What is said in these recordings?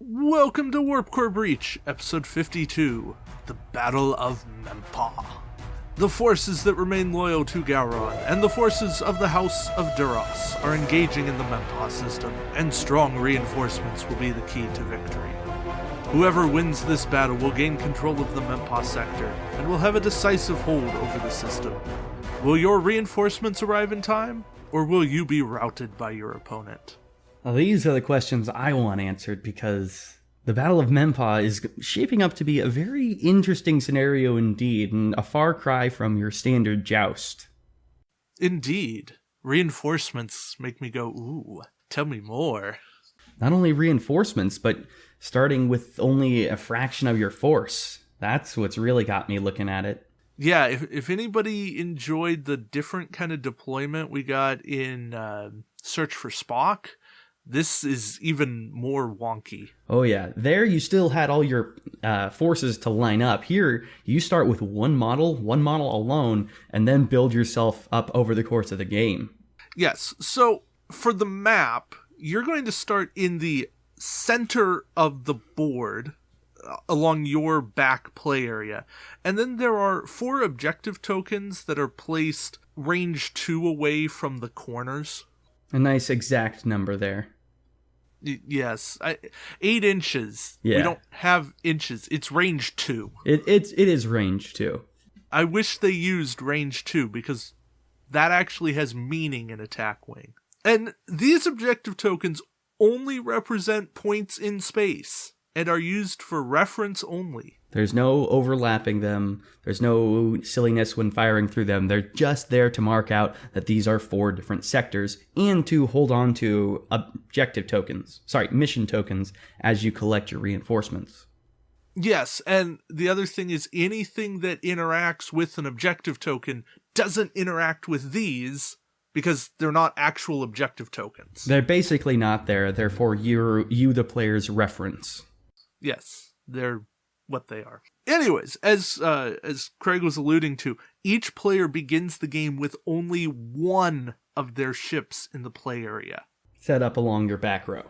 Welcome to Warp Core Breach, episode 52, the Battle of Mempa. The forces that remain loyal to Gowron and the forces of the House of Duras are engaging in the Mempa system, and strong reinforcements will be the key to victory. Whoever wins this battle will gain control of the Mempa sector and will have a decisive hold over the system. Will your reinforcements arrive in time, or will you be routed by your opponent? Well, these are the questions I want answered because the Battle of Mempa is shaping up to be a very interesting scenario indeed, and a far cry from your standard joust. Indeed. Reinforcements make me go, ooh, tell me more. Not only reinforcements, but starting with only a fraction of your force. That's what's really got me looking at it. Yeah, if anybody enjoyed the different kind of deployment we got in Search for Spock, this is even more wonky. Oh yeah, there you still had all your forces to line up. Here, you start with one model alone, and then build yourself up over the course of the game. Yes, so for the map, you're going to start in the center of the board along your back play area. And then there are 4 objective tokens that are placed range 2 away from the corners. A nice exact number there. Yes, 8 inches. Yeah. We don't have inches. It's range 2. It is range 2. I wish they used range 2 because that actually has meaning in Attack Wing. And these objective tokens only represent points in space and are used for reference only. There's no overlapping them. There's no silliness when firing through them. They're just there to mark out that these are 4 different sectors and to hold on to mission tokens as you collect your reinforcements. Yes, and the other thing is anything that interacts with an objective token doesn't interact with these because they're not actual objective tokens. They're basically not there. They're for you the player's reference. Yes, they're what they are. Anyways, as Craig was alluding to, each player begins the game with only one of their ships in the play area. Set up along your back row.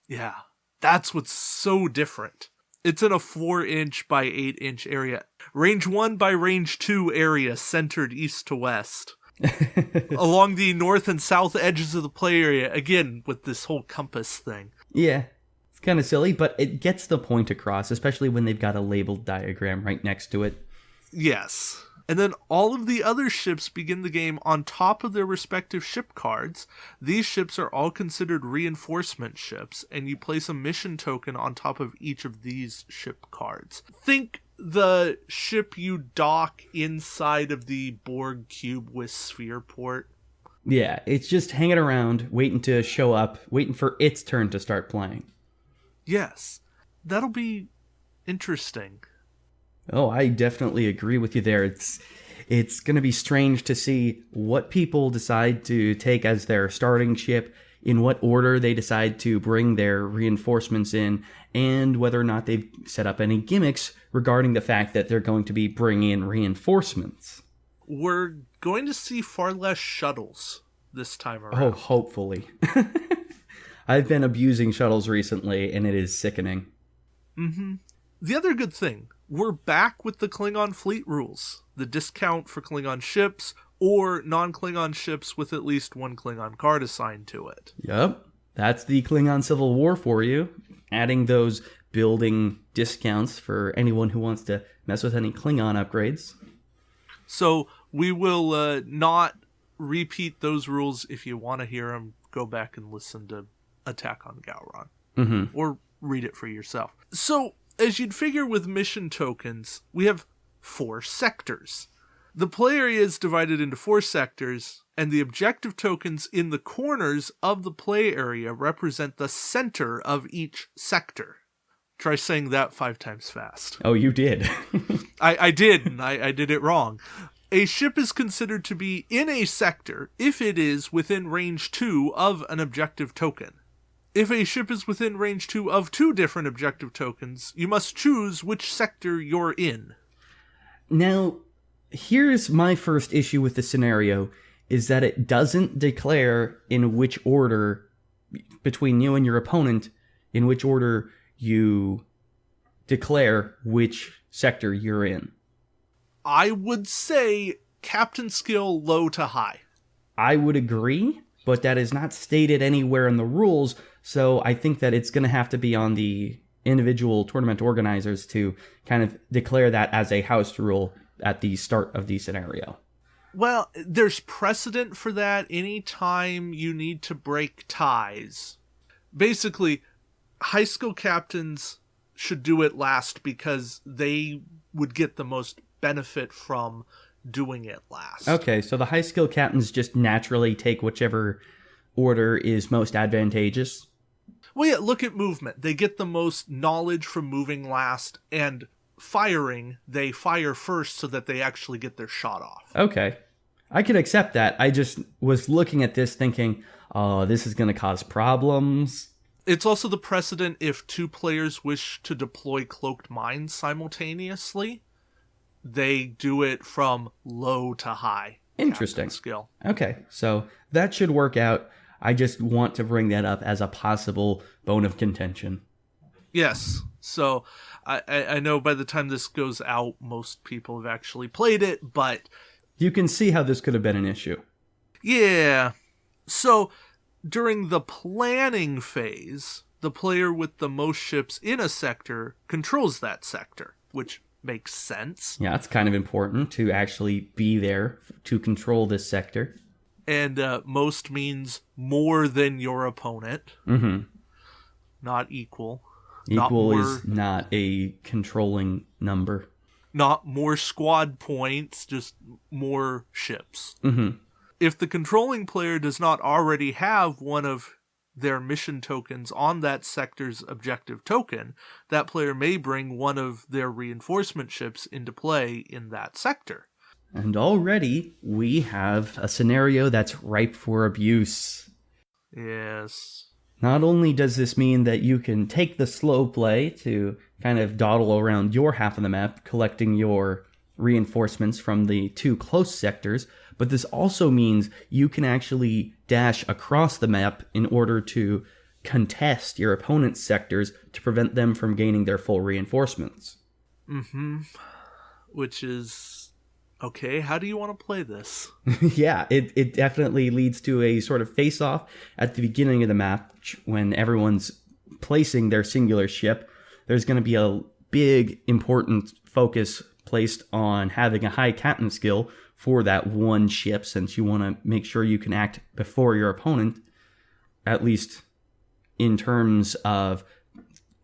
Yeah, that's what's so different. It's in a 4-inch by 8-inch area. Range 1 by range 2 area centered east to west. Along the north and south edges of the play area, again, with this whole compass thing. Yeah. Kind of silly, but it gets the point across, especially when they've got a labeled diagram right next to it. Yes. And then all of the other ships begin the game on top of their respective ship cards. These ships are all considered reinforcement ships, and you place a mission token on top of each of these ship cards. Think the ship you dock inside of the Borg cube with sphere port. Yeah, it's just hanging around, waiting to show up, waiting for its turn to start playing. Yes, that'll be interesting. Oh, I definitely agree with you there. It's going to be strange to see what people decide to take as their starting ship, in what order they decide to bring their reinforcements in, and whether or not they've set up any gimmicks regarding the fact that they're going to be bringing in reinforcements. We're going to see far less shuttles this time around. Oh, hopefully. I've been abusing shuttles recently, and it is sickening. Mm-hmm. The other good thing, we're back with the Klingon fleet rules. The discount for Klingon ships, or non-Klingon ships with at least 1 Klingon card assigned to it. Yep, that's the Klingon Civil War for you. Adding those building discounts for anyone who wants to mess with any Klingon upgrades. So we will not repeat those rules. If you want to hear them, go back and listen to Attack on Gowron. Mm-hmm. Or read it for yourself. So, as you'd figure with mission tokens, we have 4 sectors. The play area is divided into 4 sectors, and the objective tokens in the corners of the play area represent the center of each sector. Try saying that 5 times fast. Oh, you did. I did, and I did it wrong. A ship is considered to be in a sector if it is within range 2 of an objective token. If a ship is within range 2 of 2 different objective tokens, you must choose which sector you're in. Now, here's my first issue with the scenario, is that it doesn't declare in which order, between you and your opponent, in which order you declare which sector you're in. I would say captain skill low to high. I would agree, but that is not stated anywhere in the rules, so I think that it's going to have to be on the individual tournament organizers to kind of declare that as a house rule at the start of the scenario. Well, there's precedent for that anytime you need to break ties. Basically, high skill captains should do it last because they would get the most benefit from doing it last. Okay, so the high skill captains just naturally take whichever order is most advantageous. Well, yeah, look at movement. They get the most knowledge from moving last, and firing, they fire first so that they actually get their shot off. Okay, I can accept that. I just was looking at this thinking, oh, this is going to cause problems. It's also the precedent if two players wish to deploy cloaked mines simultaneously. They do it from low to high. Interesting. Skill. Okay, so that should work out. I just want to bring that up as a possible bone of contention. Yes. So I know by the time this goes out, most people have actually played it, but you can see how this could have been an issue. Yeah. So during the planning phase, the player with the most ships in a sector controls that sector, which makes sense. Yeah, it's kind of important to actually be there to control this sector. And most means more than your opponent. Mm-hmm. Not equal. Equal is not a controlling number. Not more squad points, just more ships. Mm-hmm. If the controlling player does not already have one of their mission tokens on that sector's objective token, that player may bring one of their reinforcement ships into play in that sector. And already we have a scenario that's ripe for abuse. Yes. Not only does this mean that you can take the slow play to kind of dawdle around your half of the map, collecting your reinforcements from the two close sectors, but this also means you can actually dash across the map in order to contest your opponent's sectors to prevent them from gaining their full reinforcements. Mm-hmm. Which is... okay, how do you want to play this? Yeah, it definitely leads to a sort of face-off at the beginning of the map when everyone's placing their singular ship. There's going to be a big, important focus placed on having a high captain skill for that one ship, since you want to make sure you can act before your opponent, at least in terms of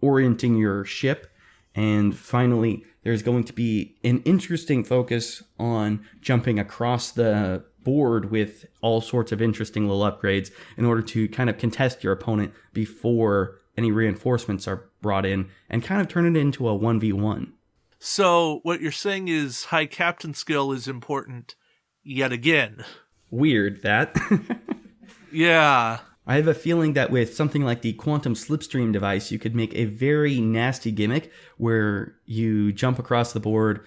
orienting your ship. And finally, there's going to be an interesting focus on jumping across the board with all sorts of interesting little upgrades in order to kind of contest your opponent before any reinforcements are brought in and kind of turn it into a 1v1. So what you're saying is high captain skill is important yet again. Weird, that. Yeah. I have a feeling that with something like the quantum slipstream device, you could make a very nasty gimmick where you jump across the board,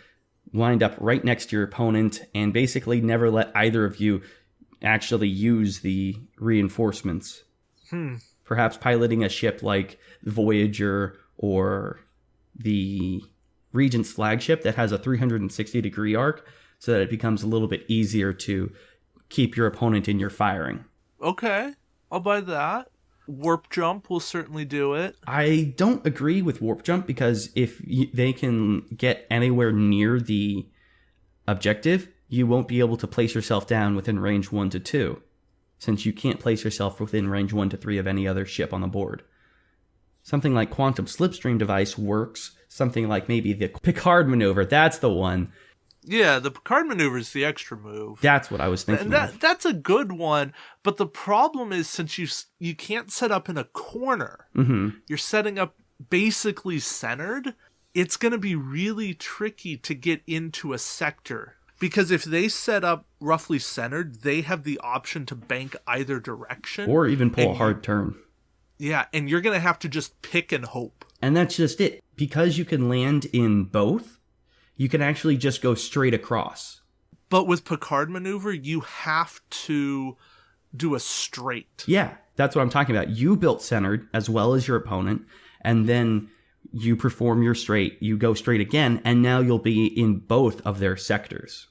wind up right next to your opponent, and basically never let either of you actually use the reinforcements. Perhaps piloting a ship like Voyager or the Regent's flagship that has a 360-degree arc so that it becomes a little bit easier to keep your opponent in your firing. Okay. I'll buy that. Warp jump will certainly do it. I don't agree with warp jump because if they can get anywhere near the objective, you won't be able to place yourself down within range 1 to 2, since you can't place yourself within range 1 to 3 of any other ship on the board. Something like quantum slipstream device works. Something like maybe the Picard maneuver, that's the one. Yeah, the Picard maneuver is the extra move. That's what I was thinking of. That's a good one, but the problem is since you can't set up in a corner, you're setting up basically centered, it's going to be really tricky to get into a sector. Because if they set up roughly centered, they have the option to bank either direction. Or even pull a hard turn. Yeah, and you're going to have to just pick and hope. And that's just it. Because you can land in both, you can actually just go straight across. But with Picard maneuver, you have to do a straight. Yeah, that's what I'm talking about. You built centered as well as your opponent, and then you perform your straight, you go straight again, and now you'll be in both of their sectors.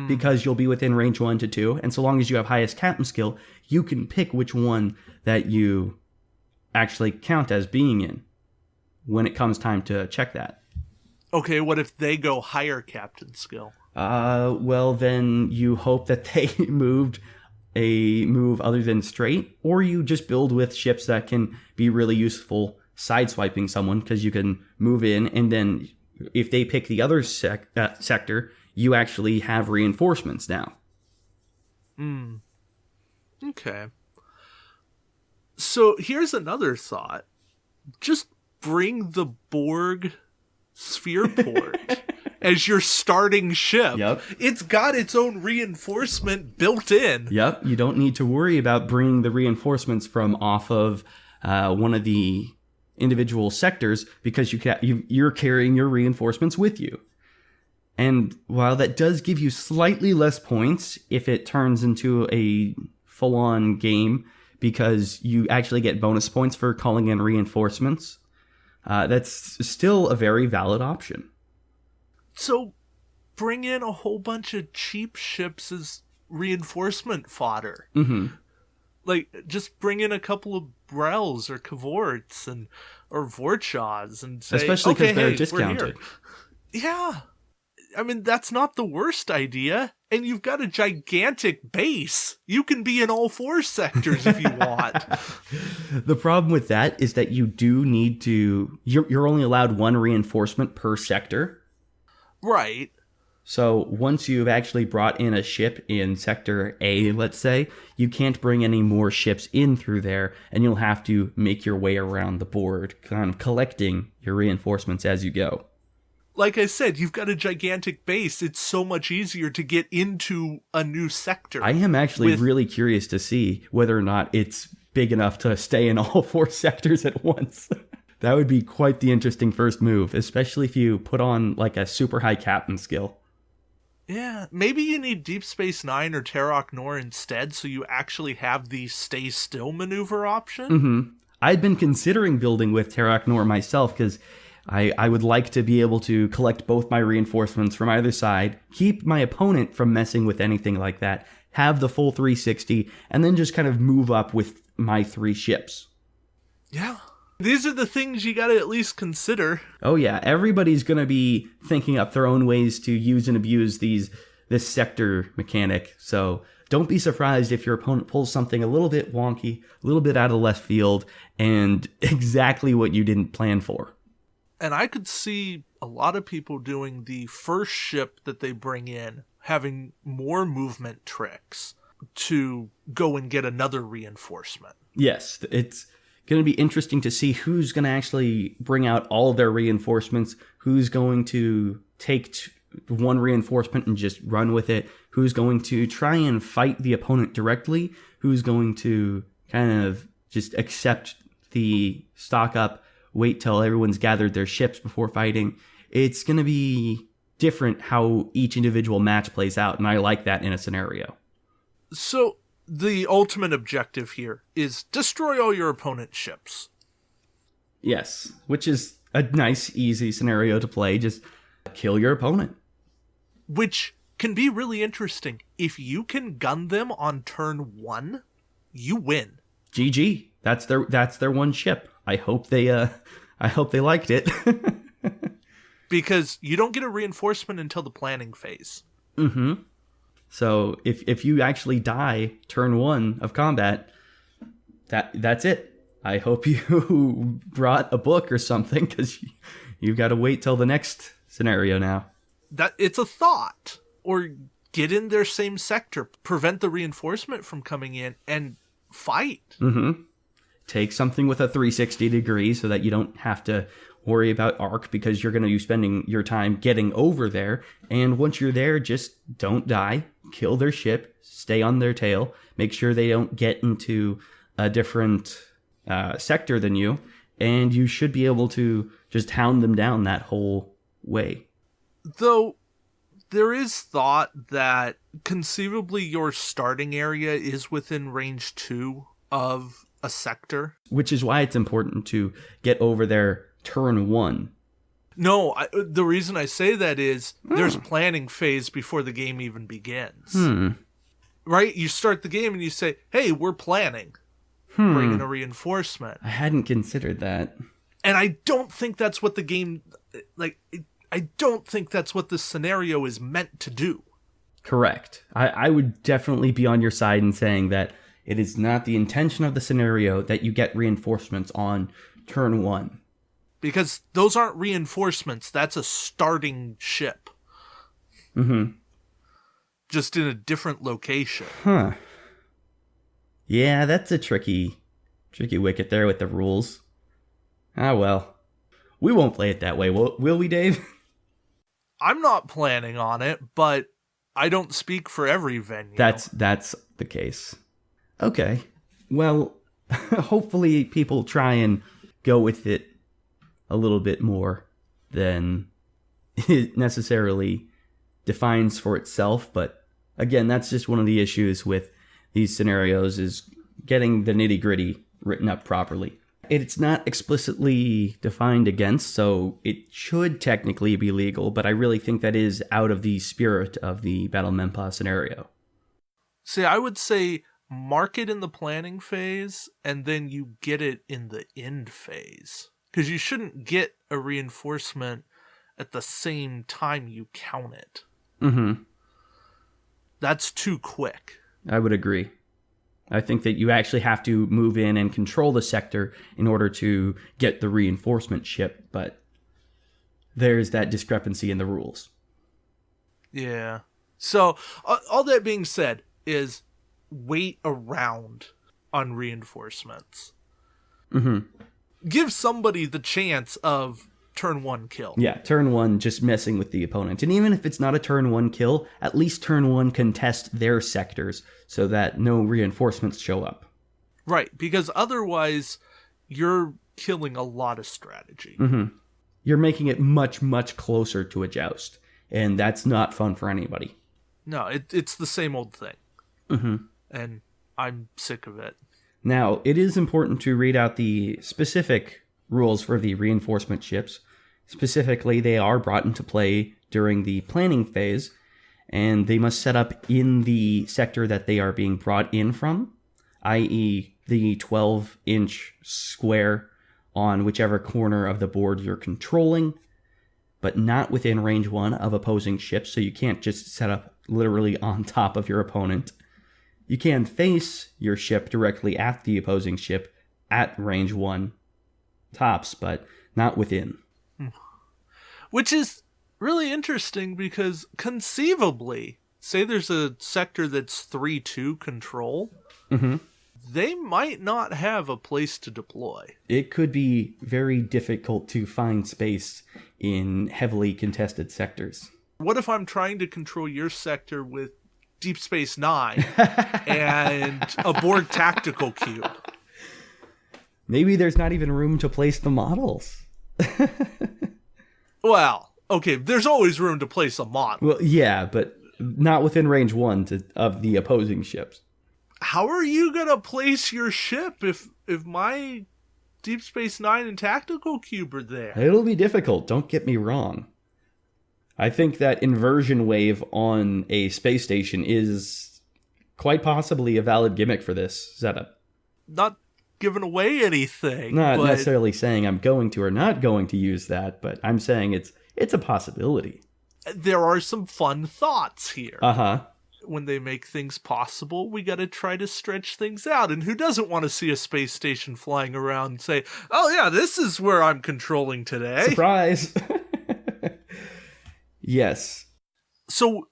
Because you'll be within range 1 to 2, and so long as you have highest captain skill, you can pick which one that you actually count as being in when it comes time to check that. Okay, what if they go higher captain skill? Well, then you hope that they moved a move other than straight, or you just build with ships that can be really useful sideswiping someone, because you can move in, and then if they pick the other sector, you actually have reinforcements now. Okay. So here's another thought. Just bring the Borg Sphereport as your starting ship. Yep. It's got its own reinforcement built in. Yep. You don't need to worry about bringing the reinforcements from off of one of the individual sectors, because you're carrying your reinforcements with you. And while that does give you slightly less points if it turns into a full-on game, because you actually get bonus points for calling in reinforcements, that's still a very valid option. So bring in a whole bunch of cheap ships as reinforcement fodder. Mm-hmm. Like, just bring in a couple of Brels or Cavorts or Vorchaws and say, especially because they're hey, discounted. Yeah. I mean, that's not the worst idea. And you've got a gigantic base. You can be in all 4 sectors if you want. The problem with that is that you do need to... You're only allowed 1 reinforcement per sector. Right. So once you've actually brought in a ship in Sector A, let's say, you can't bring any more ships in through there, and you'll have to make your way around the board, kind of collecting your reinforcements as you go. Like I said, you've got a gigantic base. It's so much easier to get into a new sector. I am actually really curious to see whether or not it's big enough to stay in all 4 sectors at once. That would be quite the interesting first move, especially if you put on like a super high captain skill. Yeah, maybe you need Deep Space Nine or Terok Nor instead, so you actually have the stay still maneuver option. Mm-hmm. I'd been considering building with Terok Nor myself, because I would like to be able to collect both my reinforcements from either side, keep my opponent from messing with anything like that, have the full 360, and then just kind of move up with my 3 ships. Yeah. These are the things you gotta at least consider. Oh yeah, everybody's gonna be thinking up their own ways to use and abuse this sector mechanic, so don't be surprised if your opponent pulls something a little bit wonky, a little bit out of left field, and exactly what you didn't plan for. And I could see a lot of people doing the first ship that they bring in, having more movement tricks to go and get another reinforcement. Yes, it's going to be interesting to see who's going to actually bring out all their reinforcements, who's going to take 1 reinforcement and just run with it, who's going to try and fight the opponent directly, who's going to kind of just accept the stock up, wait till everyone's gathered their ships before fighting. It's going to be different how each individual match plays out, and I like that in a scenario. So the ultimate objective here is destroy all your opponent's ships. Yes, which is a nice, easy scenario to play. Just kill your opponent. Which can be really interesting. If you can gun them on turn 1, you win. GG. That's their 1 ship. I hope they liked it. Because you don't get a reinforcement until the planning phase. Mm-hmm. So if you actually die turn 1 of combat, that's it. I hope you brought a book or something, because you've got to wait till the next scenario now. That it's a thought. Or get in their same sector, prevent the reinforcement from coming in, and fight. Mm-hmm. Take something with a 360 degree so that you don't have to worry about arc, because you're going to be spending your time getting over there. And once you're there, just don't die. Kill their ship. Stay on their tail. Make sure they don't get into a different sector than you. And you should be able to just hound them down that whole way. Though there is thought that conceivably your starting area is within range 2 of a sector. Which is why it's important to get over there turn 1. No, the reason I say that is there's planning phase before the game even begins. Right? You start the game and you say, hey, we're planning. Bring in a reinforcement. I hadn't considered that. And I don't think that's what the game... I don't think that's what this scenario is meant to do. Correct. I would definitely be on your side in saying that it is not the intention of the scenario that you get reinforcements on turn 1. Because those aren't reinforcements. That's a starting ship. Just in a different location. Yeah, that's a tricky wicket there with the rules. Ah, well. We won't play it that way, will we, Dave? I'm not planning on it, but I don't speak for every venue. That's the case. Okay. Well, hopefully people try and go with it a little bit more than it necessarily defines for itself. But again, that's just one of the issues with these scenarios, is getting the nitty-gritty written up properly. It's not explicitly defined against, so it should technically be legal, but I really think that is out of the spirit of the Battle of Mempa scenario. See, I would say mark it in the planning phase, and then you get it in the end phase. Because you shouldn't get a reinforcement at the same time you count it. That's too quick. I would agree. I think that you actually have to move in and control the sector in order to get the reinforcement ship, but there's that discrepancy in the rules. Yeah. So, all that being said is wait around on reinforcements. Give somebody the chance of turn 1 kill. Yeah, turn 1 just messing with the opponent. And even if it's not a turn 1 kill, at least turn 1 contest their sectors so that no reinforcements show up. Right, because otherwise you're killing a lot of strategy. You're making it much, much closer to a joust. And that's not fun for anybody. No, it's the same old thing. And I'm sick of it. Now, it is important to read out the specific rules for the reinforcement ships. Specifically, they are brought into play during the planning phase, and they must set up in the sector that they are being brought in from, i.e. the 12-inch square on whichever corner of the board you're controlling, but not within range 1 of opposing ships, so you can't just set up literally on top of your opponent. You can face your ship directly at the opposing ship at range 1 tops, but not within. Which is really interesting because conceivably, say there's a sector that's 3-2 control, they might not have a place to deploy. It could be very difficult to find space in heavily contested sectors. What if I'm trying to control your sector with Deep Space Nine and a Borg tactical cube? Maybe there's not even room to place the models. Well, okay, there's always room to place a model. Well, yeah, but not within range 1 of the opposing ships. How are you going to place your ship if my Deep Space Nine and tactical cube are there? It'll be difficult, don't get me wrong. I think that inversion wave on a space station is quite possibly a valid gimmick for this setup. Not giving away anything. Not necessarily saying I'm going to or not going to use that, but I'm saying it's a possibility. There are some fun thoughts here. Uh-huh. When they make things possible, we gotta try to stretch things out. And who doesn't want to see a space station flying around and say, oh yeah, this is where I'm controlling today. Surprise! Yes. So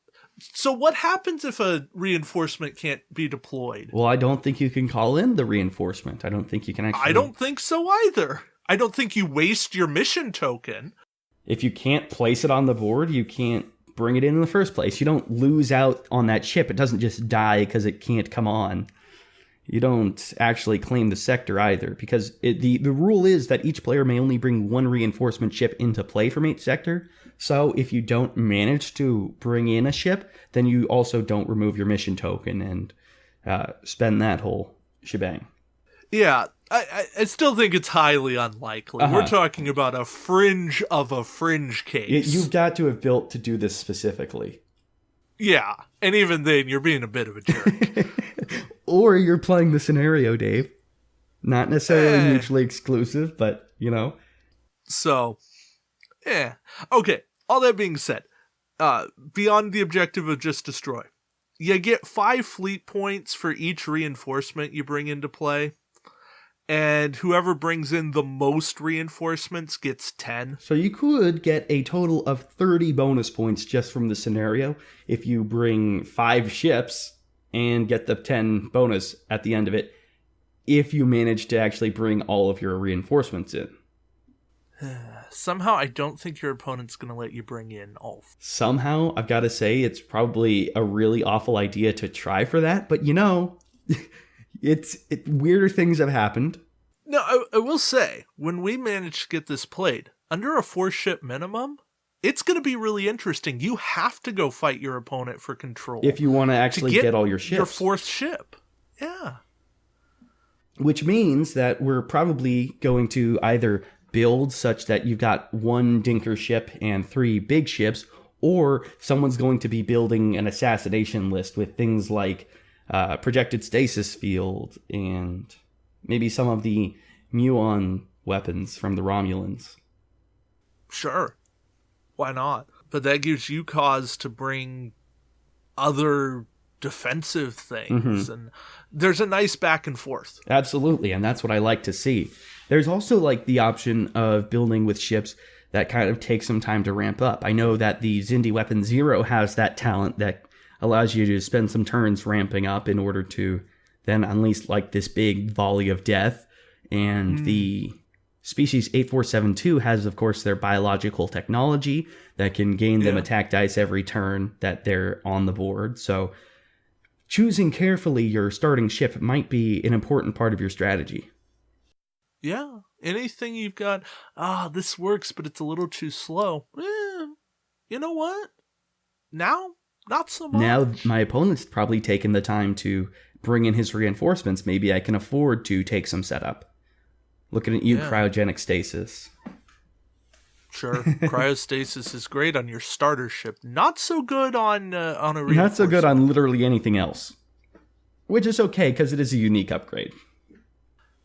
what happens if a reinforcement can't be deployed? Well, I don't think you can call in the reinforcement. I don't think you can actually... I don't think so either. I don't think you waste your mission token. If you can't place it on the board, you can't bring it in the first place. You don't lose out on that ship. It doesn't just die because it can't come on. You don't actually claim the sector either, because the rule is that each player may only bring one reinforcement ship into play from each sector. So if you don't manage to bring in a ship, then you also don't remove your mission token and spend that whole shebang. Yeah, I still think it's highly unlikely. We're talking about a fringe of a fringe case. You've got to have built to do this specifically. Yeah, and even then, you're being a bit of a jerk. Or you're playing the scenario, Dave. Not necessarily mutually exclusive, but, you know. So, okay, all that being said, beyond the objective of just destroy, you get 5 fleet points for each reinforcement you bring into play. And whoever brings in the most reinforcements gets 10. So you could get a total of 30 bonus points just from the scenario if you bring 5 ships and get the 10 bonus at the end of it, if you manage to actually bring all of your reinforcements in. Somehow I don't think your opponent's going to let you bring in all. Somehow, I've got to say, it's probably a really awful idea to try for that, but you know... weirder things have happened. No, I will say, when we managed to get this played, under a 4-ship minimum, it's going to be really interesting. You have to go fight your opponent for control. If you want to actually get all your ships. Your 4th ship. Yeah. Which means that we're probably going to either build such that you've got 1 dinker ship and 3 big ships, or someone's going to be building an assassination list with things like projected stasis field, and maybe some of the muon weapons from the Romulans. Sure. Why not? But that gives you cause to bring other defensive things, and there's a nice back and forth. Absolutely, and that's what I like to see. There's also like the option of building with ships that kind of take some time to ramp up. I know that the Xindi Weapon Zero has that talent that allows you to spend some turns ramping up in order to then unleash like this big volley of death. And the Species 8472 has, of course, their biological technology that can gain them attack dice every turn that they're on the board. So choosing carefully your starting ship might be an important part of your strategy. Yeah, anything you've got, this works, but it's a little too slow. You know what? Now, not so much. Now my opponent's probably taken the time to bring in his reinforcements. Maybe I can afford to take some setup. Looking at you, cryogenic stasis. Sure, cryostasis is great on your starter ship. Not so good on a reinforcement. Not so good on literally anything else. Which is okay, because it is a unique upgrade.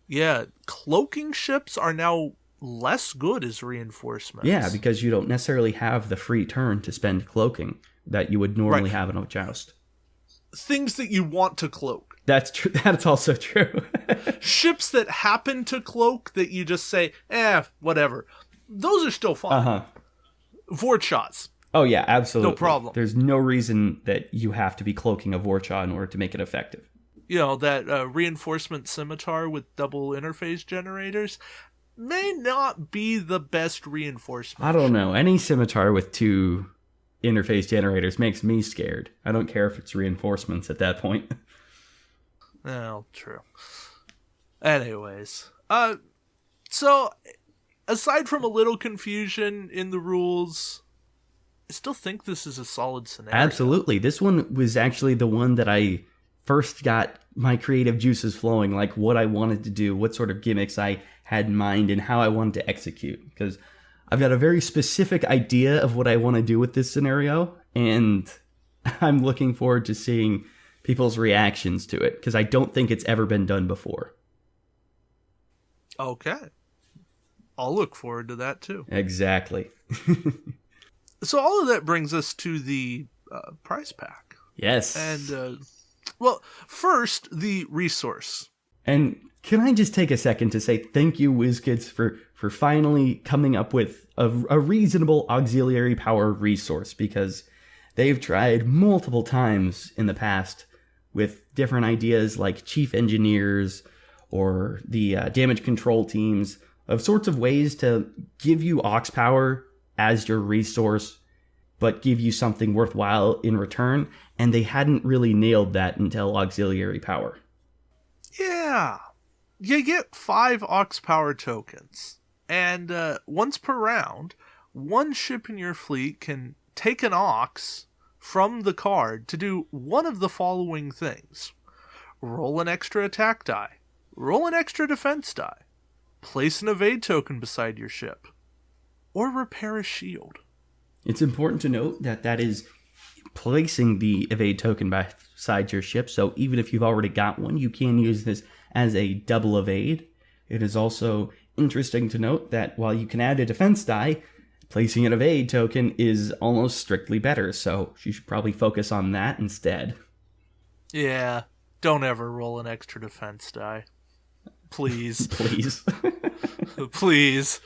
Yeah, cloaking ships are now less good as reinforcements. Yeah, because you don't necessarily have the free turn to spend cloaking that you would normally have in a joust. Things that you want to cloak. That's true. That's also true. Ships that happen to cloak that you just say, whatever. Those are still fine. Vortshots. Oh yeah, absolutely. No problem. There's no reason that you have to be cloaking a Vortshot in order to make it effective. You know, that reinforcement scimitar with double interface generators may not be the best reinforcement. I don't know. Any scimitar with 2 interface generators makes me scared. I don't care if it's reinforcements at that point. Well, true. Anyways, so aside from a little confusion in the rules, I still think this is a solid scenario. Absolutely. This one was actually the one that I first got my creative juices flowing, like what I wanted to do, what sort of gimmicks I had in mind, and how I wanted to execute. Because I've got a very specific idea of what I want to do with this scenario, and I'm looking forward to seeing people's reactions to it, because I don't think it's ever been done before. Okay. I'll look forward to that, too. Exactly. So all of that brings us to the prize pack. Yes. And, well, first, the resource. And can I just take a second to say thank you, WizKids, for finally coming up with a reasonable auxiliary power resource, because they've tried multiple times in the past with different ideas like chief engineers or the damage control teams of sorts of ways to give you aux power as your resource, but give you something worthwhile in return, and they hadn't really nailed that until auxiliary power. Yeah. You get 5 aux power tokens, and once per round, 1 ship in your fleet can take an aux from the card to do one of the following things. Roll an extra attack die, roll an extra defense die, place an evade token beside your ship, or repair a shield. It's important to note that that is placing the evade token beside your ship, so even if you've already got one, you can use this as a double evade. It is also interesting to note that while you can add a defense die, placing an evade token is almost strictly better, so you should probably focus on that instead. Yeah, don't ever roll an extra defense die. Please. Please. Please.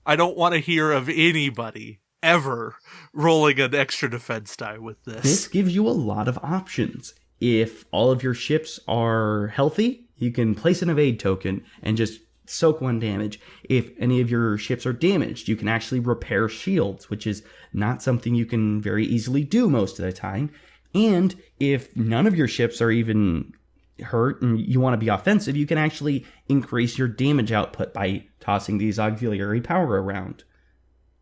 I don't want to hear of anybody ever rolling an extra defense die with this. This gives you a lot of options. If all of your ships are healthy, you can place an evade token and just soak 1 damage. If any of your ships are damaged, you can actually repair shields, which is not something you can very easily do most of the time. And if none of your ships are even hurt and you want to be offensive, you can actually increase your damage output by tossing these auxiliary power around.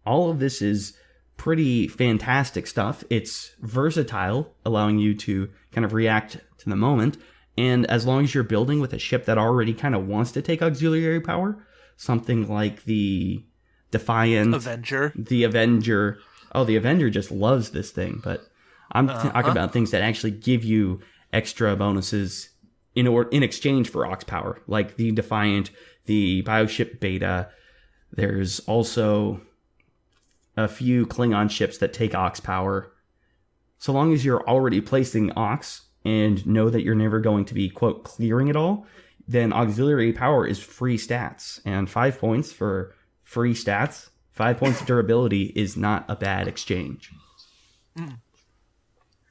All of this is pretty fantastic stuff. It's versatile, allowing you to kind of react to the moment. And as long as you're building with a ship that already kind of wants to take auxiliary power, something like the Defiant, the Avenger. Oh, the Avenger just loves this thing, but I'm talking about things that actually give you extra bonuses in exchange for Aux power, like the Defiant, the Bioship Beta. There's also a few Klingon ships that take Aux power. So long as you're already placing Aux and know that you're never going to be, quote, clearing it all, then auxiliary power is free stats. And 5 points for free stats, 5 points of durability is not a bad exchange.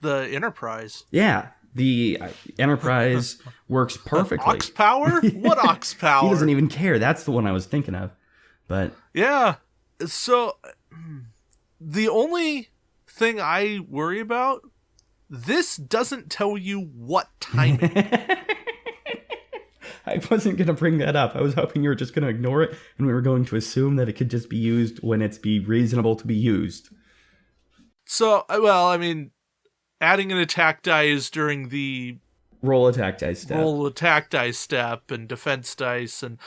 The Enterprise. Yeah, the Enterprise works perfectly. Aux power? What Aux power? He doesn't even care. That's the one I was thinking of. But yeah, so the only thing I worry about, this doesn't tell you what timing. I wasn't going to bring that up. I was hoping you were just going to ignore it, and we were going to assume that it could just be used when it's reasonable to be used. So, well, I mean, adding an attack die is during the roll attack dice step and defense dice, and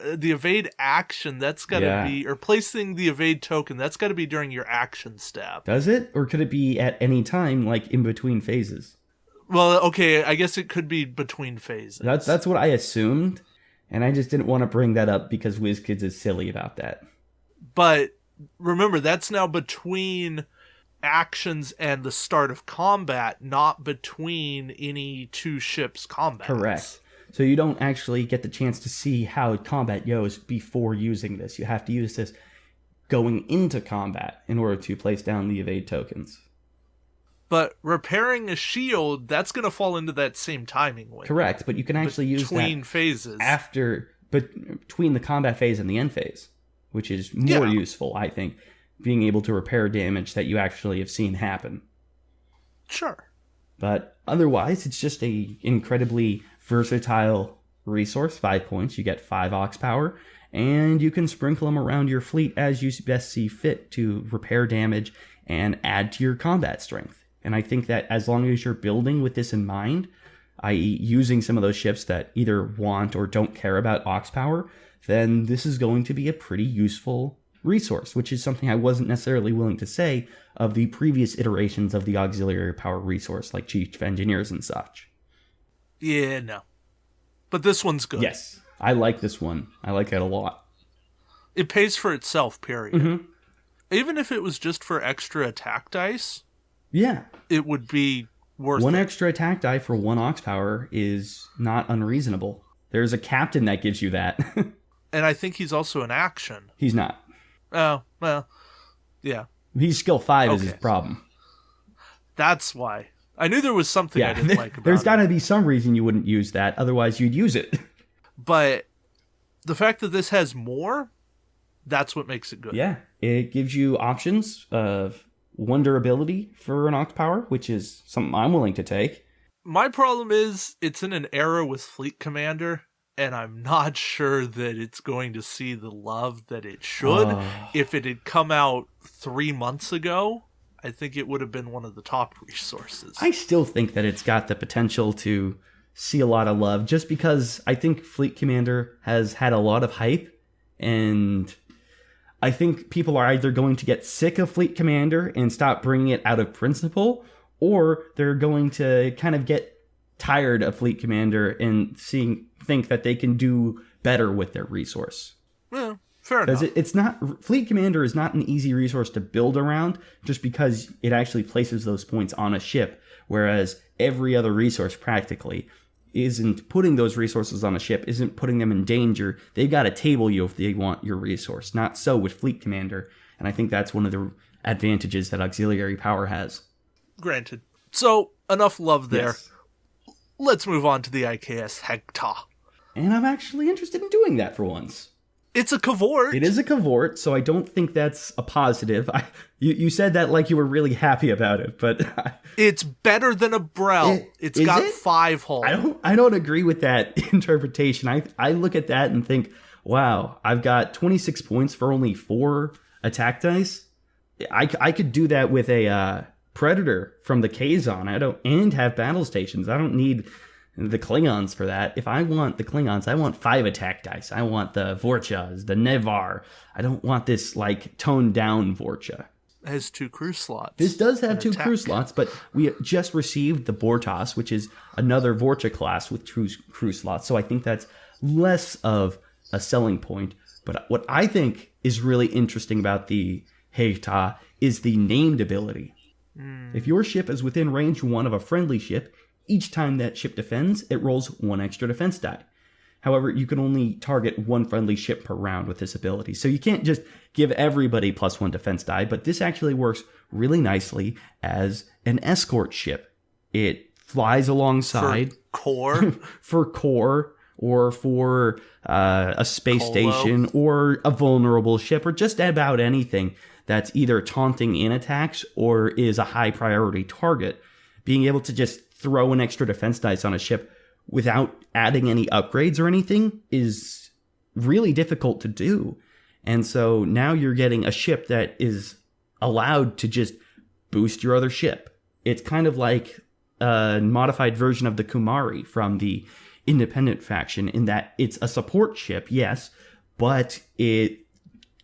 the evade action, that's got to be, or placing the evade token, that's got to be during your action step. Does it? Or could it be at any time, like in between phases? Well, okay, I guess it could be between phases. That's what I assumed, and I just didn't want to bring that up because WizKids is silly about that. But remember, that's now between actions and the start of combat, not between any two ships' combats. Correct. So you don't actually get the chance to see how combat goes before using this. You have to use this going into combat in order to place down the evade tokens. But repairing a shield, that's going to fall into that same timing window. Correct, but you can actually use that between phases. Between the combat phase and the end phase, which is more useful, I think, being able to repair damage that you actually have seen happen. Sure. But otherwise, it's just a incredibly versatile resource. 5 points, you get 5 Aux power, and you can sprinkle them around your fleet as you best see fit to repair damage and add to your combat strength. And I think that as long as you're building with this in mind, i.e. using some of those ships that either want or don't care about Aux power, then this is going to be a pretty useful resource, which is something I wasn't necessarily willing to say of the previous iterations of the auxiliary power resource, like Chief Engineers and such. Yeah, no. But this one's good. Yes, I like this one. I like it a lot. It pays for itself, period. Mm-hmm. Even if it was just for extra attack dice, yeah, it would be worth one it. extra attack die for 1 Aux power is not unreasonable. There's a captain that gives you that. And I think he's also an action. He's not. Oh, well, yeah. He's skill 5 is his problem. That's why. I knew there was something I didn't like about it. There's got to be some reason you wouldn't use that, otherwise you'd use it. But the fact that this has more, that's what makes it good. Yeah, it gives you options of 1 durability for an Aux power, which is something I'm willing to take. My problem is it's in an era with Fleet Commander, and I'm not sure that it's going to see the love that it should. If it had come out 3 months ago, I think it would have been one of the top resources. I still think that it's got the potential to see a lot of love, just because I think Fleet Commander has had a lot of hype, and I think people are either going to get sick of Fleet Commander and stop bringing it out of principle, or they're going to kind of get tired of Fleet Commander and think that they can do better with their resource. Yeah, fair enough. It's not, Fleet Commander is not an easy resource to build around, just because it actually places those points on a ship, whereas every other resource practically isn't putting those resources on a ship, isn't putting them in danger. They've got to table you if they want your resource. Not so with Fleet Commander, and I think that's one of the advantages that auxiliary power has. Granted. So, enough love there. Yes. Let's move on to the IKS Hegh'ta. And I'm actually interested in doing that for once. It's a cavort. It is a cavort, so I don't think that's a positive. You said that like you were really happy about it, but it's better than a Brel. It's got 5 hull. I don't agree with that interpretation. I look at that and think, wow, I've got 26 points for only 4 attack dice. I could do that with a Predator from the Kazon. And have battle stations. I don't need the Klingons for that. If I want the Klingons, I want 5 attack dice. I want the Vorchas, the Nevar. I don't want this like toned down Vorcha. It has 2 crew slots. This does have 2 crew slots, but we just received the Bortos, which is another Vorcha class with 2 crew slots. So I think that's less of a selling point. But what I think is really interesting about the Hegh'ta is the named ability. If your ship is within range 1 of a friendly ship, each time that ship defends, it rolls 1 extra defense die. However, you can only target 1 friendly ship per round with this ability. So you can't just give everybody +1 defense die, but this actually works really nicely as an escort ship. It flies alongside... For core, or for a space station, or a vulnerable ship, or just about anything that's either taunting in attacks or is a high priority target. Being able to just throw an extra defense dice on a ship without adding any upgrades or anything is really difficult to do. And so now you're getting a ship that is allowed to just boost your other ship. It's kind of like a modified version of the Kumari from the Independent faction, in that it's a support ship, yes, but it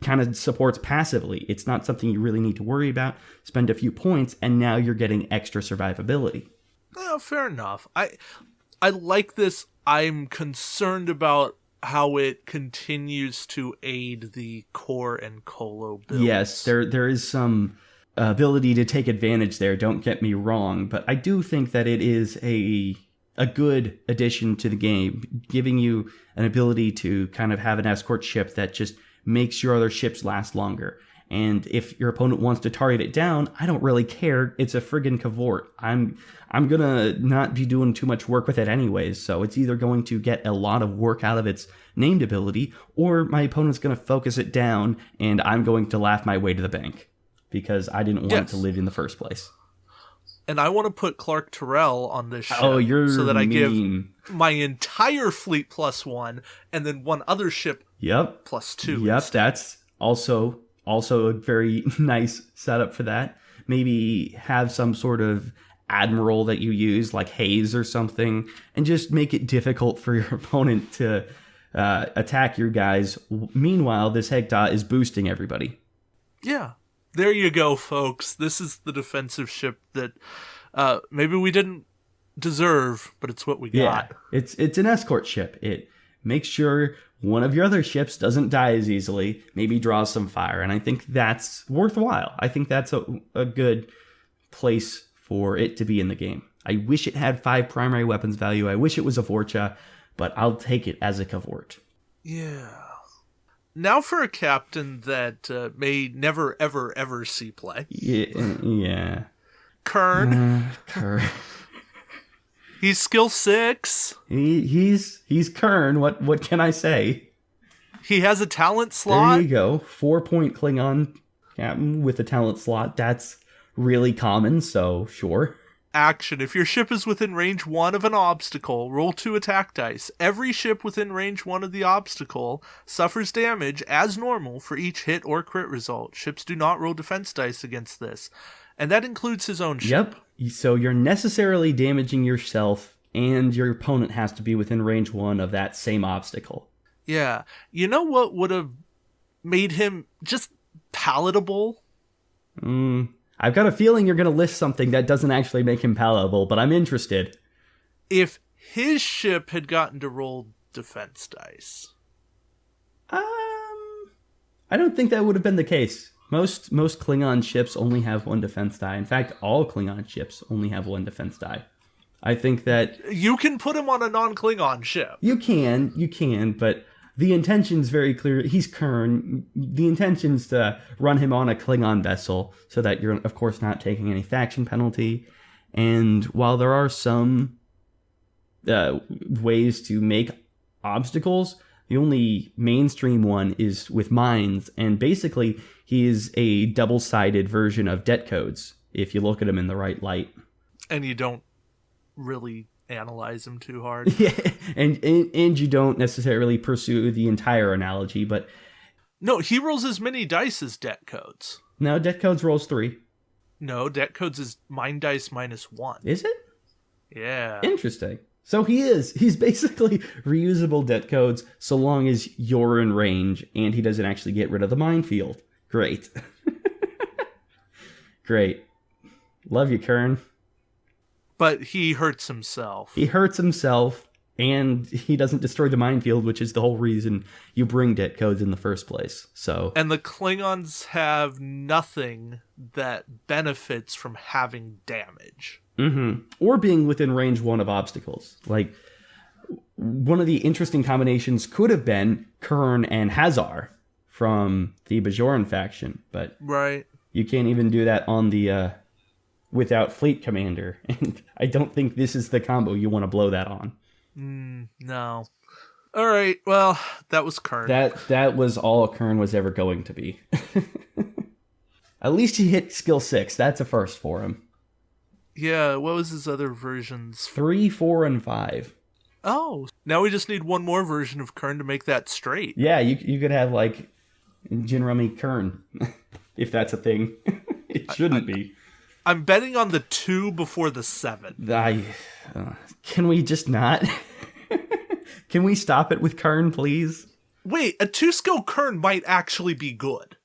kind of supports passively. It's not something you really need to worry about. Spend a few points, and now you're getting extra survivability. Oh, fair enough. I like this. I'm concerned about how it continues to aid the core and colo builds. Yes, there is some ability to take advantage there, don't get me wrong, but I do think that it is a good addition to the game, giving you an ability to kind of have an escort ship that just makes your other ships last longer. And if your opponent wants to target it down, I don't really care. It's a friggin' cavort. I'm gonna not be doing too much work with it anyways, so it's either going to get a lot of work out of its named ability, or my opponent's gonna focus it down, and I'm going to laugh my way to the bank, because I didn't want it to live in the first place. And I want to put Clark Terrell on this ship so that I give my entire fleet +1, and then 1 other ship +2. Yep, instead. That's also a very nice setup for that. Maybe have some sort of admiral that you use, like Hayes or something, and just make it difficult for your opponent to attack your guys. Meanwhile, this Hegh'ta is boosting everybody. Yeah. There you go, folks. This is the defensive ship that maybe we didn't deserve, but it's what we got. Yeah, it's an escort ship. It makes sure one of your other ships doesn't die as easily, maybe draws some fire, and I think that's worthwhile. I think that's a good place for it to be in the game. I wish it had 5 primary weapons value. I wish it was a Vorcha, but I'll take it as a Cavort. Yeah. Now for a captain that may never, ever, ever see play. Yeah. Kern. Kern. He's skill 6. He's Kern. What can I say? He has a talent slot. There you go. 4-point Klingon captain with a talent slot. That's really common, so sure. Action. If your ship is within range 1 of an obstacle, roll 2 attack dice. Every ship within range 1 of the obstacle suffers damage as normal for each hit or crit result. Ships do not roll defense dice against this. And that includes his own ship. Yep. So you're necessarily damaging yourself and your opponent has to be within range 1 of that same obstacle. Yeah. You know what would have made him just palatable? I've got a feeling you're going to list something that doesn't actually make him palatable, but I'm interested. If his ship had gotten to roll defense dice. I don't think that would have been the case. Most Klingon ships only have 1 defense die. In fact, all Klingon ships only have 1 defense die. I think that... You can put him on a non-Klingon ship. You can, but the intention's very clear. He's Kern. The intention's to run him on a Klingon vessel so that you're, of course, not taking any faction penalty. And while there are some ways to make obstacles, the only mainstream one is with mines, and basically he is a double-sided version of det codes if you look at him in the right light. And you don't really analyze him too hard. Yeah, and you don't necessarily pursue the entire analogy, but... No, he rolls as many dice as det codes. No, det codes rolls 3. No, det codes is mine dice -1. Is it? Yeah. Interesting. So he's basically reusable det codes so long as you're in range and he doesn't actually get rid of the minefield. Great. Great. Love you, Kern. But he hurts himself. He hurts himself and he doesn't destroy the minefield, which is the whole reason you bring det codes in the first place. So. And the Klingons have nothing that benefits from having damage. Mm-hmm. Or being within range 1 of obstacles. Like, one of the interesting combinations could have been Kern and Hazar from the Bajoran faction, but right. You can't even do that on the without fleet commander, and I don't think this is the combo you want to blow that on. No. All right, well, that was Kern. That was all Kern was ever going to be. At least he hit skill 6. That's a first for him. Yeah, what was his other versions? 3, 4, and 5. Oh, now we just need one more version of Kern to make that straight. Yeah, you could have, like, Jinrumi Kern, if that's a thing. It shouldn't be. I'm betting on the 2 before the 7. Can we just not? Can we stop it with Kern, please? Wait, a 2-skill Kern might actually be good.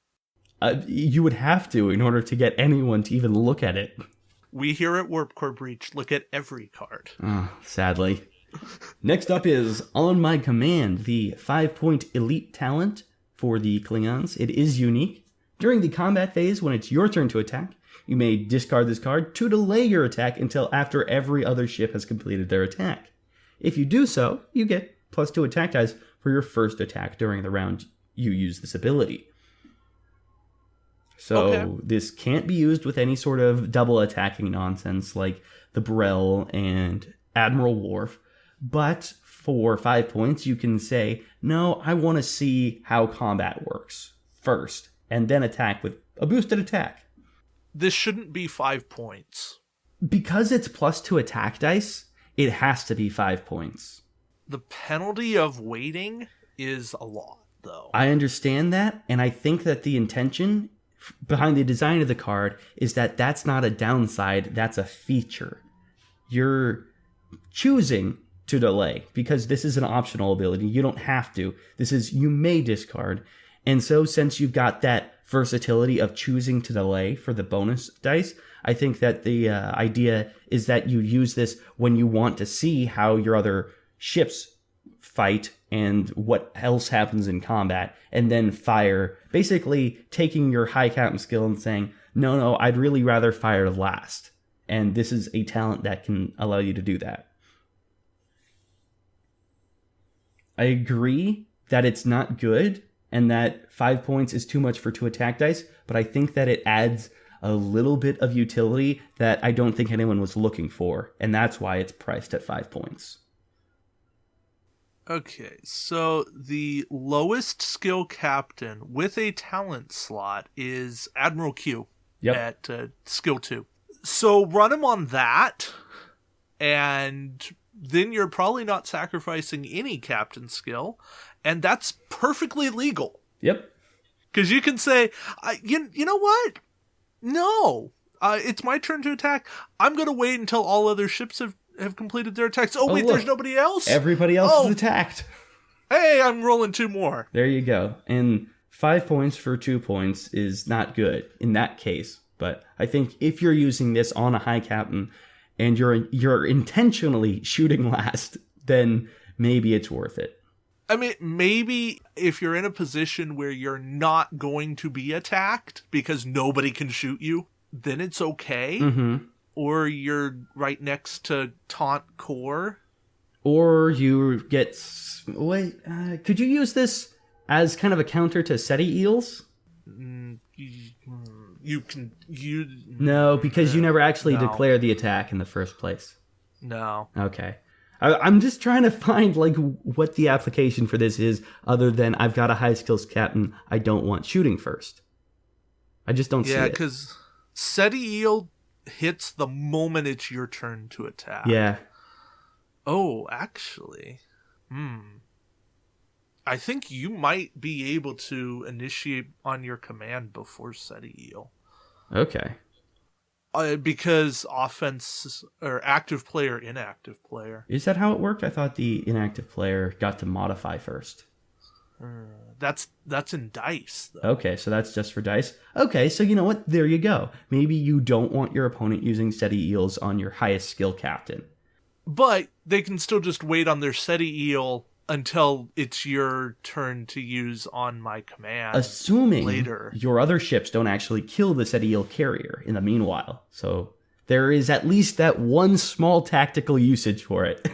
You would have to in order to get anyone to even look at it. We here at Warp Core Breach look at every card. Oh, sadly. Next up is On My Command, the 5-point elite talent for the Klingons. It is unique. During the combat phase, when it's your turn to attack, you may discard this card to delay your attack until after every other ship has completed their attack. If you do so, you get +2 attack dice for your first attack during the round you use this ability. So This can't be used with any sort of double attacking nonsense like the Brel and Admiral Worf. But for 5 points, you can say, no, I want to see how combat works first, and then attack with a boosted attack. This shouldn't be 5 points. Because it's +2 attack dice, it has to be 5 points. The penalty of waiting is a lot, though. I understand that, and I think that the intention behind the design of the card is that that's not a downside, that's a feature. You're choosing to delay because this is an optional ability. You don't have to. This is, you may discard. And so since you've got that versatility of choosing to delay for the bonus dice, I think that the idea is that you use this when you want to see how your other ships fight and what else happens in combat, and then fire, basically taking your high count skill and saying, no, I'd really rather fire last. And this is a talent that can allow you to do that. I agree that it's not good and that 5 points is too much for 2 attack dice, but I think that it adds a little bit of utility that I don't think anyone was looking for, and that's why it's priced at 5 points. Okay, so the lowest skill captain with a talent slot is Admiral Q at skill 2. So run him on that, and then you're probably not sacrificing any captain skill, and that's perfectly legal. Yep. Because you can say, you know what? No, it's my turn to attack. I'm going to wait until all other ships have completed their attacks. Oh, wait, look. there's nobody else? Everybody else is attacked. Hey, I'm rolling 2 more. There you go. And 5 points for 2 points is not good in that case. But I think if you're using this on a high captain and you're intentionally shooting last, then maybe it's worth it. I mean, maybe if you're in a position where you're not going to be attacked because nobody can shoot you, then it's okay. Mm-hmm. Or you're right next to taunt core. Or you get... Wait, could you use this as kind of a counter to SETI eels? You can... No, because you never actually declare the attack in the first place. No. Okay. I'm just trying to find, like, what the application for this is, other than I've got a high skills captain, I don't want shooting first. I just don't see it. Yeah, because SETI eel hits the moment it's your turn to attack. Yeah. Oh, actually. I think you might be able to initiate on your command before SETI eel. Okay. Because offense, or active player, inactive player. Is that how it worked? I thought the inactive player got to modify first. That's in dice, though. Okay, so that's just for dice. Okay, so you know what? There you go. Maybe you don't want your opponent using SETI eels on your highest skill captain. But they can still just wait on their SETI eel until it's your turn to use on my command. Assuming later. Your other ships don't actually kill the SETI eel carrier in the meanwhile. So there is at least that one small tactical usage for it.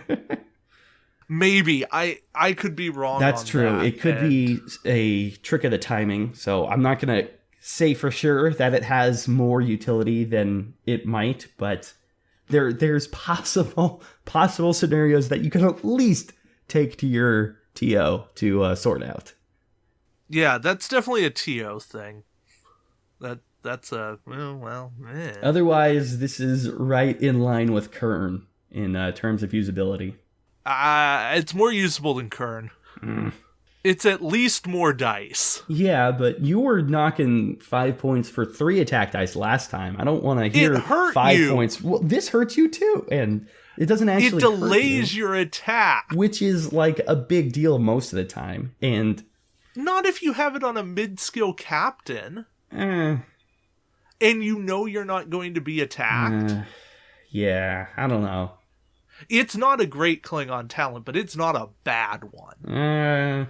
Maybe. I could be wrong. That's on true. That. It could be a trick of the timing. So I'm not going to say for sure that it has more utility than it might, but there's possible scenarios that you can at least take to your TO to sort out. Yeah, that's definitely a TO thing. That's a Otherwise, this is right in line with Kern in terms of usability. It's more usable than Kern. It's at least more dice. Yeah, but you were knocking 5 points for 3 attack dice last time. I don't want to hear 5 points. Well, this hurts you too, and it doesn't actually. It delays your attack, which is like a big deal most of the time, and not if you have it on a mid-skill captain. And you know you're not going to be attacked. Yeah, I don't know. It's not a great Klingon talent, but it's not a bad one.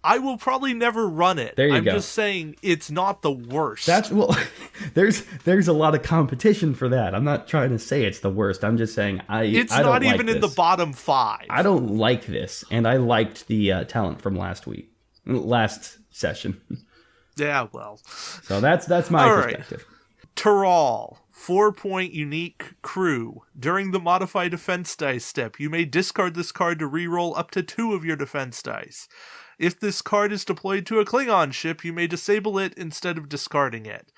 I will probably never run it. There you go. I'm just saying it's not the worst. There's a lot of competition for that. I'm not trying to say it's the worst. I'm just saying it's I don't not even like in the bottom 5. I don't like this, and I liked the talent from last session. Yeah, well. So that's my perspective. Right. Taral, 4-point unique crew. During the modify defense dice step, you may discard this card to reroll up to 2 of your defense dice. If this card is deployed to a Klingon ship, you may disable it instead of discarding it.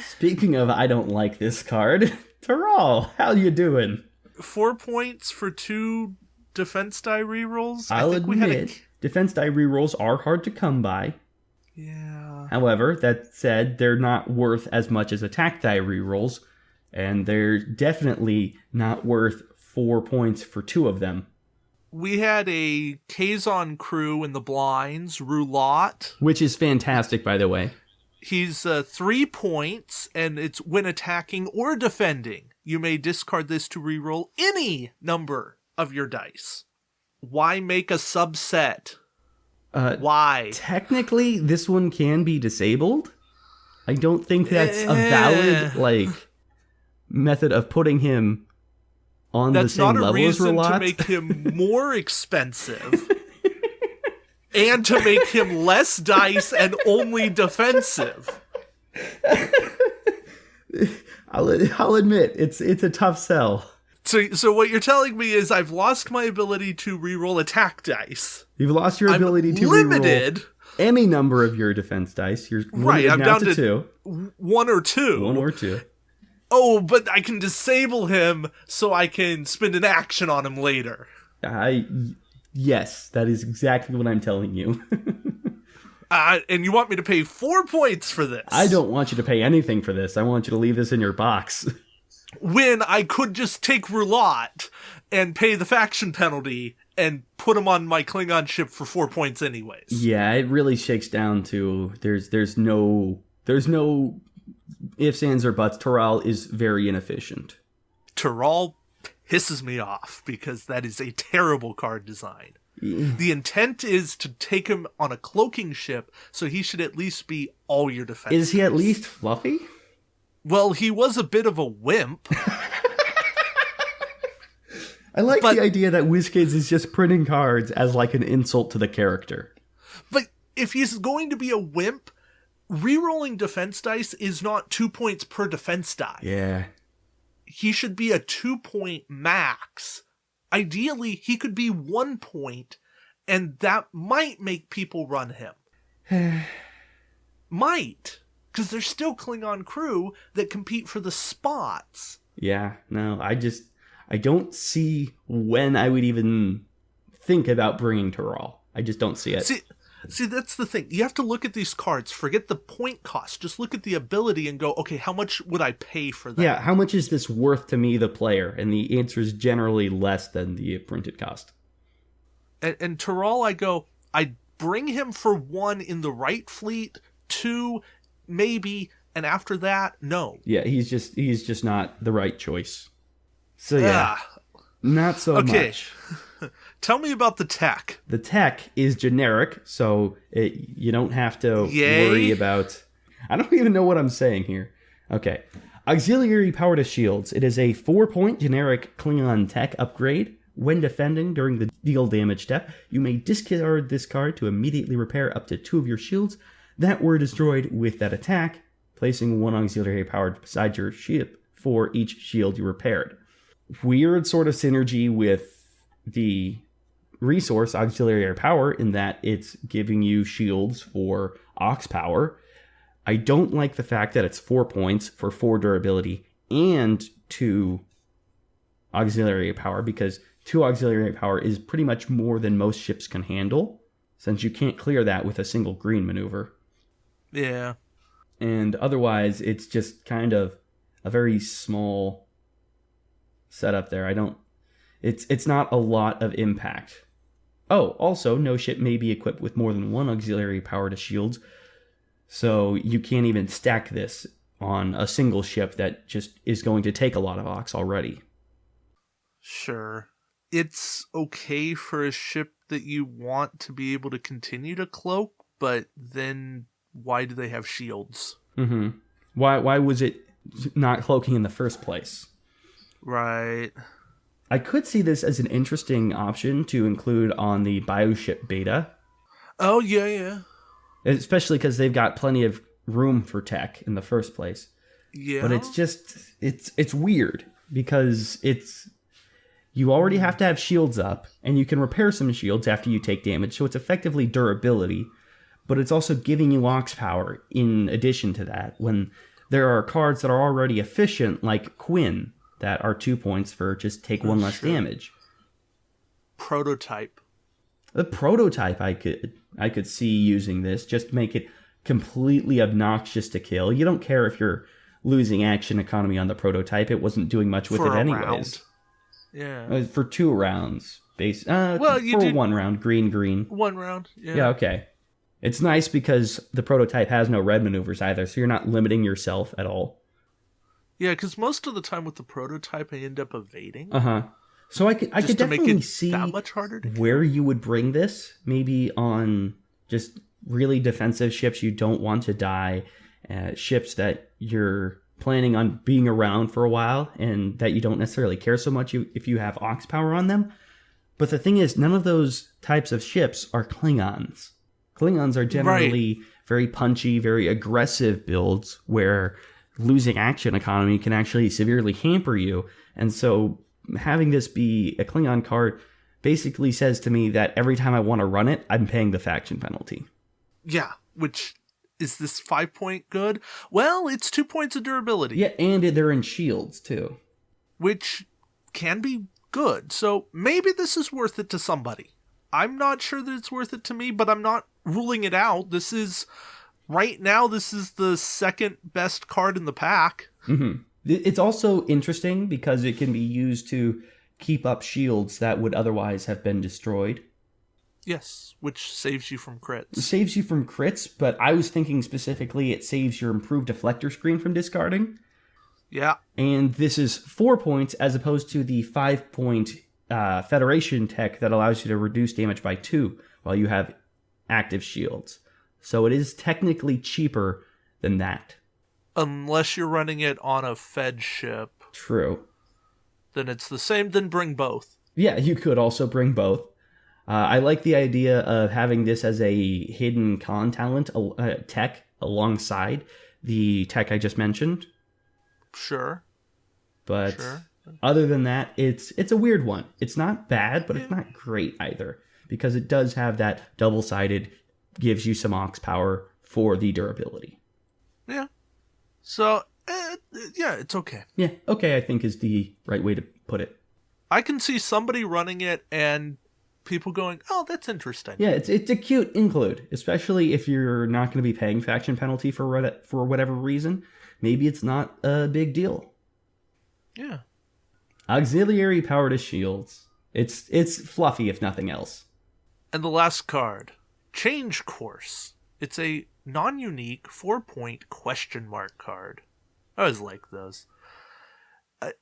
Speaking of, I don't like this card. Taral, how you doing? 4 points for 2 defense die rerolls? I'll admit, defense die rerolls are hard to come by. Yeah. However, that said, they're not worth as much as attack die rerolls, and they're definitely not worth 4 points for 2 of them. We had a Kazon crew in the blinds, Roulotte. Which is fantastic, by the way. He's 3 points, and it's when attacking or defending. You may discard this to reroll any number of your dice. Why make a subset? Why? Technically, this one can be disabled. I don't think that's a valid, method of putting him on the same level as Roulotte. That's not a reason to make him more expensive. And to make him less dice and only defensive. I'll admit, it's a tough sell. So what you're telling me is I've lost my ability to reroll attack dice. You've lost your ability to reroll any number of your defense dice. You're limited I'm now down to 2. 1 or 2. 1 or 2. Oh, but I can disable him so I can spend an action on him later. Yes, that is exactly what I'm telling you. And you want me to pay 4 points for this? I don't want you to pay anything for this. I want you to leave this in your box. when I could just take Roulat and pay the faction penalty and put him on my Klingon ship for 4 points anyways. Yeah, it really shakes down to there's no ifs, ands, or buts. Toral is very inefficient. Toral pisses me off because that is a terrible card design. The intent is to take him on a cloaking ship, so he should at least be all your defense. Is he at least fluffy? Well, he was a bit of a wimp. I like the idea that WizKids is just printing cards as like an insult to the character. But if he's going to be a wimp, rerolling defense dice is not 2 points per defense die. Yeah. He should be a 2-point max. Ideally, he could be 1 point, and that might make people run him. Might. Because there's still Klingon crew that compete for the spots. Yeah, no, I don't see when I would even think about bringing Toral. I just don't see it. See, that's the thing. You have to look at these cards. Forget the point cost. Just look at the ability and go, okay, how much would I pay for that? Yeah, how much is this worth to me, the player? And the answer is generally less than the printed cost. And Toral, I bring him for 1 in the right fleet, 2, maybe, and after that, no. Yeah, he's just not the right choice. So yeah, not so much. Tell me about the tech. The tech is generic, so you don't have to worry about... I don't even know what I'm saying here. Okay. Auxiliary power to shields. It is a 4-point generic Klingon tech upgrade. When defending during the deal damage step, you may discard this card to immediately repair up to 2 of your shields that were destroyed with that attack, placing 1 auxiliary power beside your ship for each shield you repaired. Weird sort of synergy with the resource auxiliary power in that it's giving you shields for aux power. I don't like the fact that it's 4 points for 4 durability and 2 auxiliary power, because 2 auxiliary power is pretty much more than most ships can handle, since you can't clear that with a single green maneuver. Yeah. And otherwise, it's just kind of a very small setup there. It's not a lot of impact. Oh, also, no ship may be equipped with more than 1 auxiliary power to shields, so you can't even stack this on a single ship that just is going to take a lot of aux already. Sure. It's okay for a ship that you want to be able to continue to cloak, but then why do they have shields? Mm-hmm. Why was it not cloaking in the first place? Right. I could see this as an interesting option to include on the Bioship beta. Oh, yeah. Especially because they've got plenty of room for tech in the first place. Yeah. But it's just, it's weird because you already have to have shields up, and you can repair some shields after you take damage, so it's effectively durability, but it's also giving you aux power in addition to that, when there are cards that are already efficient, like Quinn, that are 2 points for just take 1 less damage. Prototype. The prototype I could see using this, just make it completely obnoxious to kill. You don't care if you're losing action economy on the prototype, it wasn't doing much with it anyways. Round. Yeah. For 2 rounds. For 1 round. Green. 1 round, yeah. Yeah, okay. It's nice because the prototype has no red maneuvers either, so you're not limiting yourself at all. Yeah, because most of the time with the prototype, I end up evading. Uh-huh. So I could definitely see that much harder to where you would bring this. Maybe on just really defensive ships you don't want to die, ships that you're planning on being around for a while and that you don't necessarily care so much if you have aux power on them. But the thing is, none of those types of ships are Klingons. Klingons are generally very punchy, very aggressive builds where losing action economy can actually severely hamper you. And so having this be a Klingon card basically says to me that every time I want to run it, I'm paying the faction penalty. Yeah, which... Is this 5-point good? Well, it's 2 points of durability. Yeah, and they're in shields, too. Which can be good. So maybe this is worth it to somebody. I'm not sure that it's worth it to me, but I'm not ruling it out. Right now, this is the second best card in the pack. Mm-hmm. It's also interesting because it can be used to keep up shields that would otherwise have been destroyed. Yes, which saves you from crits. It saves you from crits, but I was thinking specifically it saves your improved deflector screen from discarding. Yeah. And this is 4 points as opposed to the 5-point Federation tech that allows you to reduce damage by 2 while you have active shields. So it is technically cheaper than that. Unless you're running it on a Fed ship. True. Then it's the same, then bring both. Yeah, you could also bring both. I like the idea of having this as a hidden con talent tech alongside the tech I just mentioned. Sure. But other than that, it's a weird one. It's not bad, but it's not great either. Because it does have that double-sided, gives you some aux power for the durability. Yeah. So, yeah, it's okay. Yeah, okay, I think is the right way to put it. I can see somebody running it and people going, oh, that's interesting. Yeah, it's a cute include, especially if you're not going to be paying faction penalty for whatever reason. Maybe it's not a big deal. Yeah. Auxiliary power to shields. It's fluffy if nothing else. And the last card, Change Course. It's a non-unique 4-point question mark card. I always like those.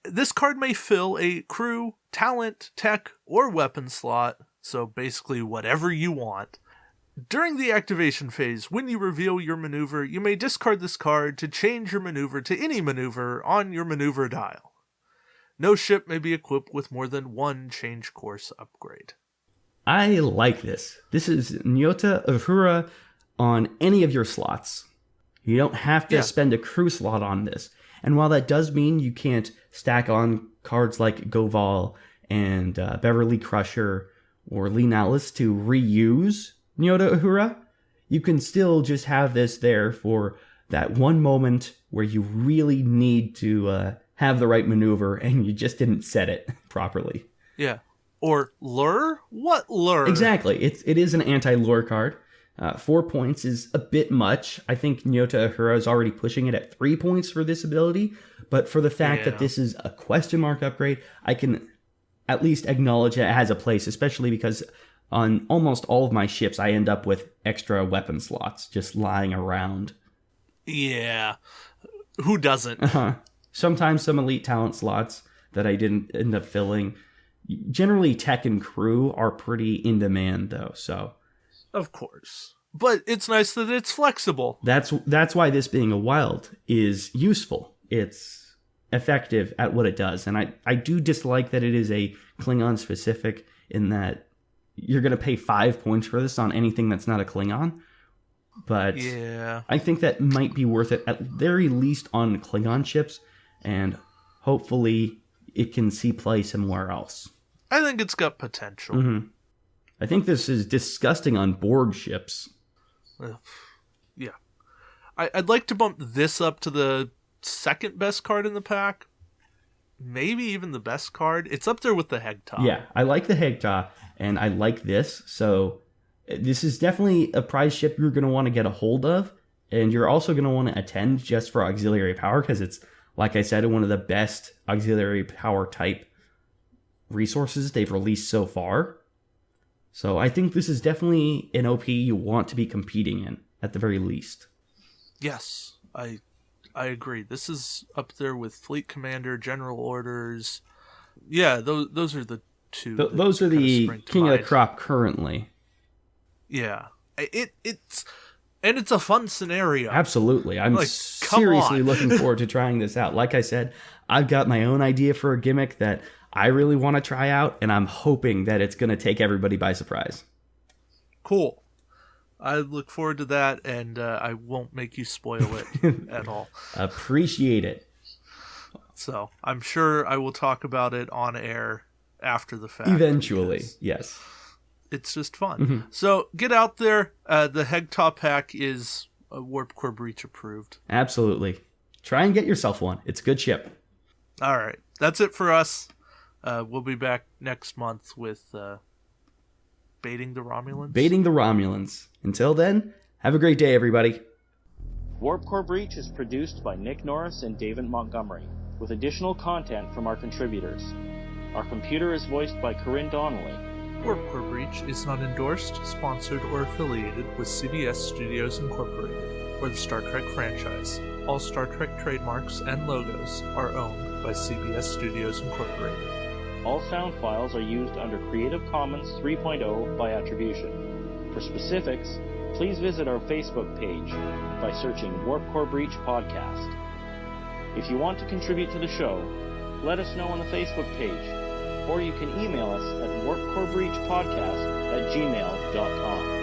This card may fill a crew, talent, tech, or weapon slot, so basically whatever you want. During the activation phase, when you reveal your maneuver, you may discard this card to change your maneuver to any maneuver on your maneuver dial. No ship may be equipped with more than one change course upgrade. I like this. This is Nyota Uhura on any of your slots. You don't have to spend a crew slot on this. And while that does mean you can't stack on cards like Goval and Beverly Crusher or Lean Atlas to reuse Nyota Uhura, you can still just have this there for that one moment where you really need to have the right maneuver and you just didn't set it properly. Yeah. Or lure? What lure? Exactly. It is an anti-lure card. 4 points is a bit much. I think Nyota Uhura is already pushing it at 3 points for this ability. But for the fact that this is a question mark upgrade, I can at least acknowledge it has a place, especially because on almost all of my ships, I end up with extra weapon slots just lying around. Yeah. Who doesn't? Sometimes some elite talent slots that I didn't end up filling. Generally, tech and crew are pretty in demand, though, so... Of course. But it's nice that it's flexible. That's why this being a wild is useful. It's effective at what it does. And I do dislike that it is a Klingon specific in that you're going to pay 5 points for this on anything that's not a Klingon. But yeah. I think that might be worth it, at very least on Klingon ships. And hopefully it can see play somewhere else. I think it's got potential. Mm-hmm. I think this is disgusting on Borg ships. Yeah. I'd like to bump this up to the second best card in the pack. Maybe even the best card. It's up there with the Hegh'ta. Yeah, I like the Hegh'ta, and I like this. So this is definitely a prize ship you're going to want to get a hold of. And you're also going to want to attend just for auxiliary power, because it's, like I said, one of the best auxiliary power type resources they've released so far. So I think this is definitely an OP you want to be competing in, at the very least. Yes, I agree. This is up there with Fleet Commander, General Orders. Yeah, those are the two. Those are the king of the crop currently. Yeah, it's a fun scenario. Absolutely, I'm seriously looking forward to trying this out. Like I said, I've got my own idea for a gimmick that I really want to try out, and I'm hoping that it's going to take everybody by surprise. Cool. I look forward to that, and I won't make you spoil it at all. Appreciate it. So I'm sure I will talk about it on air after the fact. Eventually, yes. It's just fun. Mm-hmm. So get out there. The Hegh'ta pack is Warp Core Breach approved. Absolutely. Try and get yourself one. It's a good ship. All right. That's it for us. We'll be back next month with Baiting the Romulans. Baiting the Romulans. Until then, have a great day, everybody. Warp Core Breach is produced by Nick Norris and David Montgomery. with additional content from our contributors. Our computer is voiced by Corinne Donnelly. Warp Core Breach is not endorsed, sponsored, or affiliated with CBS Studios Incorporated or the Star Trek franchise. All Star Trek trademarks and logos are owned by CBS Studios Incorporated. All sound files are used under Creative Commons 3.0 by attribution. For specifics, please visit our Facebook page by searching Warp Core Breach Podcast. If you want to contribute to the show, let us know on the Facebook page, or you can email us at warpcorebreachpodcast@gmail.com.